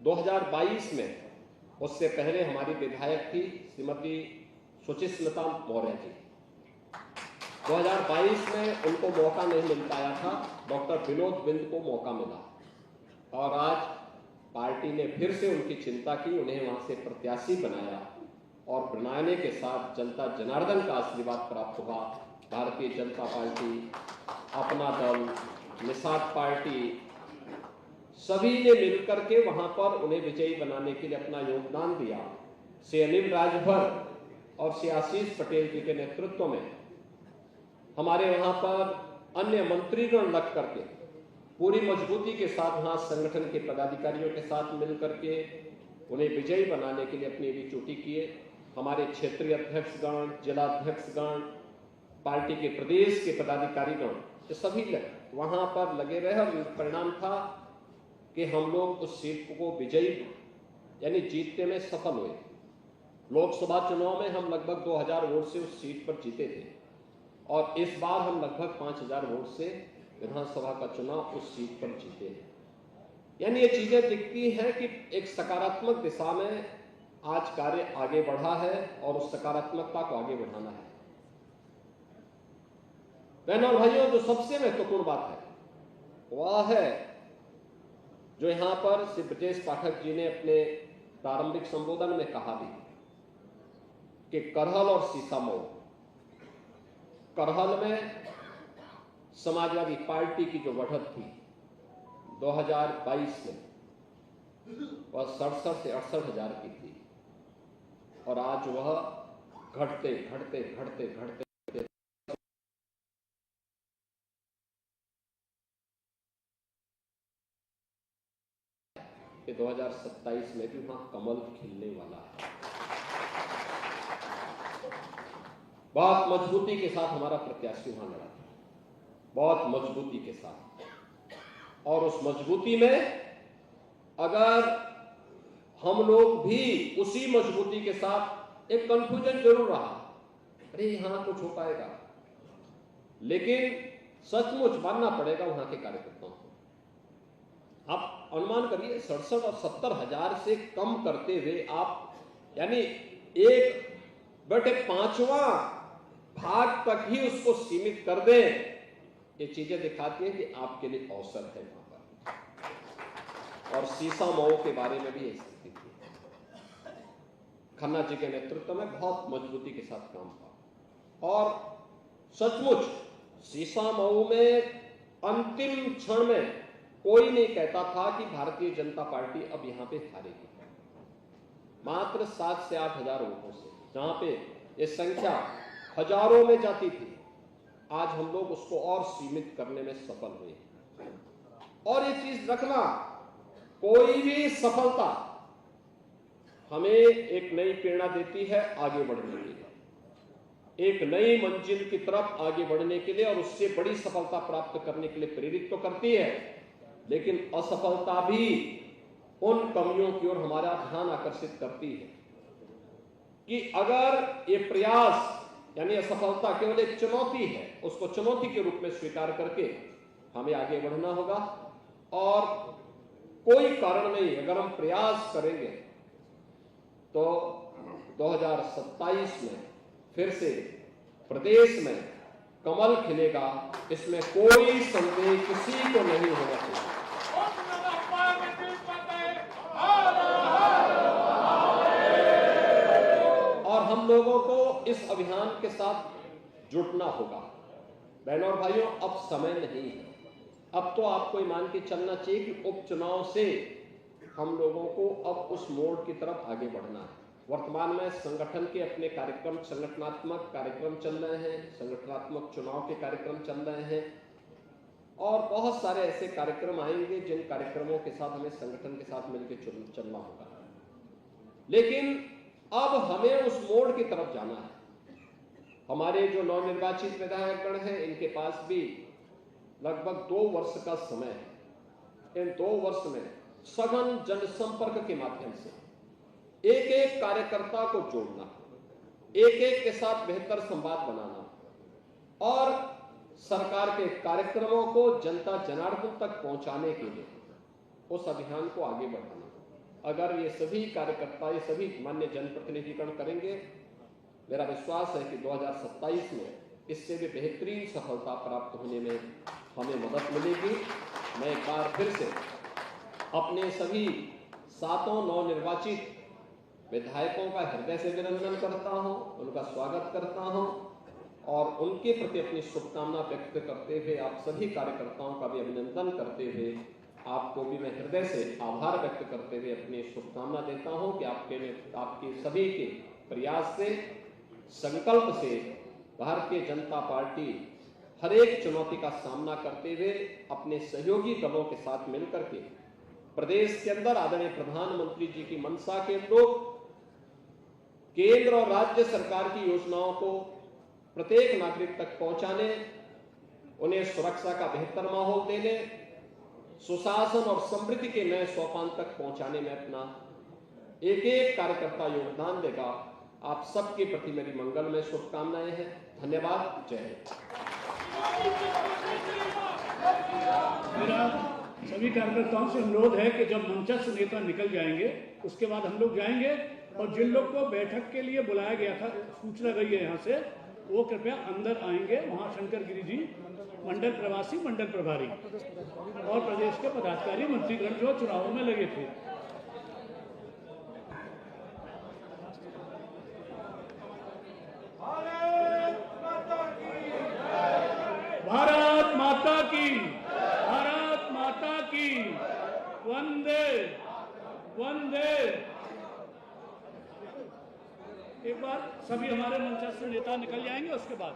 2022 में, उससे पहले हमारी विधायक थी श्रीमती सुचिस्मिता मौर्य जी। 2022 में उनको मौका नहीं मिल पाया था, डॉक्टर विनोद बिंद को मौका मिला और आज पार्टी ने फिर से उनकी चिंता की, उन्हें वहां से प्रत्याशी बनाया और बनाने के साथ जनता जनार्दन का आशीर्वाद प्राप्त हुआ। भारतीय जनता पार्टी, अपना दल, निषाद पार्टी, सभी ने मिलकर के वहां पर उन्हें विजयी बनाने के लिए अपना योगदान दिया। श्री अनिल राजभर और श्री आशीष पटेल जी के नेतृत्व में हमारे वहां पर अन्य मंत्रीगण लग करके पूरी मजबूती के साथ वहां संगठन के पदाधिकारियों के साथ मिलकर के उन्हें विजयी बनाने के लिए अपनी भी ड्यूटी किए। हमारे क्षेत्रीय अध्यक्षगण, जिलाध्यक्षगण, पार्टी के प्रदेश के पदाधिकारीगण, ये सभी वहां पर लगे रहे और परिणाम था कि हम लोग उस सीट को विजयी यानी जीतने में सफल हुए। लोकसभा चुनाव में हम लगभग 2000 वोट से उस सीट पर जीते थे और इस बार हम लगभग 5000 वोट से विधानसभा का चुनाव उस सीट पर जीते हैं। यानी ये चीजें दिखती हैं कि एक सकारात्मक दिशा में आज कार्य आगे बढ़ा है और उस सकारात्मकता को आगे बढ़ाना है। बहनों और भाइयों, जो सबसे महत्वपूर्ण बात है वह है जो यहां पर श्री ब्रजेश पाठक जी ने अपने प्रारंभिक संबोधन में कहा भी कि करहल और सीसामऊ, करहल में समाजवादी पार्टी की जो बढ़त थी 2022 में वह 67 से 68 हजार की थी और आज वह घटते घटते घटते घटते 2027 में भी वहां कमल खिलने वाला है। बहुत मजबूती के साथ हमारा प्रत्याशी वहां लड़ा था, बहुत मजबूती के साथ, और उस मजबूती में अगर हम लोग भी उसी मजबूती के साथ, एक कंफ्यूजन जरूर रहा, अरे यहां कुछ हो पाएगा, लेकिन सचमुच मानना पड़ेगा वहां के कार्यकर्ताओं को। आप अनुमान करिए 67 और 70 हजार से कम करते हुए आप यानी एक बटे 5वां भाग तक ही उसको सीमित कर दें, ये चीजें दिखाती हैं कि आपके लिए अवसर है वहां पर। और सीसामऊ के बारे में भी स्थिति थी, खन्ना जी के नेतृत्व में बहुत मजबूती के साथ काम हुआ और सचमुच सीसामऊ में अंतिम क्षण में कोई नहीं कहता था कि भारतीय जनता पार्टी अब यहां पे हारेगी। मात्र 7 से 8 हजार वोटों से, जहां पे ये संख्या हजारों में जाती थी, आज हम लोग उसको और सीमित करने में सफल हुए। और ये चीज रखना, कोई भी सफलता हमें एक नई प्रेरणा देती है आगे बढ़ने के लिए, एक नई मंजिल की तरफ आगे बढ़ने के लिए, और उससे बड़ी सफलता प्राप्त करने के लिए प्रेरित तो करती है, लेकिन असफलता भी उन कमियों की ओर हमारा ध्यान आकर्षित करती है कि अगर ये प्रयास यानी असफलता केवल एक चुनौती है, उसको चुनौती के रूप में स्वीकार करके हमें आगे बढ़ना होगा और कोई कारण नहीं, अगर हम प्रयास करेंगे तो 2027 में फिर से प्रदेश में कमल खिलेगा, इसमें कोई संदेह किसी को नहीं होना चाहिए। और हम लोगों को इस अभियान के साथ जुटना होगा। बहनों और भाइयों, अब समय नहीं है, अब तो आपको ये मान के चलना चाहिए कि उपचुनाव से हम लोगों को अब उस मोड़ की तरफ आगे बढ़ना है। वर्तमान में संगठन के अपने कार्यक्रम, संगठनात्मक कार्यक्रम चल रहे हैं, संगठनात्मक चुनाव के कार्यक्रम चल रहे हैं और बहुत सारे ऐसे कार्यक्रम आएंगे जिन कार्यक्रमों के साथ हमें संगठन के साथ मिलकर चलना होगा। लेकिन अब हमें उस मोड़ की तरफ जाना है। हमारे जो नवनिर्वाचित विधायकगण हैं, इनके पास भी लगभग 2 वर्ष का समय है। इन 2 वर्ष में सघन जनसंपर्क के माध्यम से एक एक कार्यकर्ता को जोड़ना, एक एक के साथ बेहतर संवाद बनाना और सरकार के कार्यक्रमों को जनता जनार्दन तक पहुंचाने के लिए उस अभियान को आगे बढ़ाना। अगर ये सभी कार्यकर्ता, ये सभी मान्य जनप्रतिनिधिगण करेंगे, मेरा विश्वास है कि 2027 में इससे भी बेहतरीन सफलता प्राप्त होने में हमें मदद मिलेगी। मैं एक बार फिर से अपने सभी 7 नवनिर्वाचित विधायकों का हृदय से अभिनंदन करता हूं, उनका स्वागत करता हूं और उनके प्रति अपनी शुभकामना व्यक्त करते हुए आप सभी कार्यकर्ताओं का भी अभिनंदन करते हुए आपको भी मैं हृदय से आभार व्यक्त करते हुए अपनी शुभकामना देता हूं कि आपके सभी के प्रयास से, संकल्प से भारतीय जनता पार्टी हर एक चुनौती का सामना करते हुए अपने सहयोगी दलों के साथ मिलकर के प्रदेश के अंदर आदरणीय प्रधानमंत्री जी की मंशा के अनुरूप केंद्र और राज्य सरकार की योजनाओं को प्रत्येक नागरिक तक पहुंचाने, उन्हें सुरक्षा का बेहतर माहौल देने, सुशासन और समृद्धि के नए सोपान तक पहुंचाने में अपना एक एक कार्यकर्ता योगदान देगा। आप सबके प्रति मेरी मंगलमय शुभकामनाएं हैं। धन्यवाद। जय हिंद। मेरा सभी कार्यकर्ताओं से अनुरोध है कि जब मंचस्थ नेता निकल जाएंगे उसके बाद हम लोग जाएंगे और जिन लोग को बैठक के लिए बुलाया गया था, सूचना गई है यहाँ से, वो कृपया अंदर आएंगे। वहाँ शंकर गिरी जी, मंडल प्रवासी, मंडल प्रभारी और प्रदेश के पदाधिकारी, मंत्रीगण जो चुनावों में लगे थे। भारत माता की, भारत माता की, वंदे वंदे। एक बार सभी हमारे मंचस्थ नेता निकल जाएंगे, उसके बाद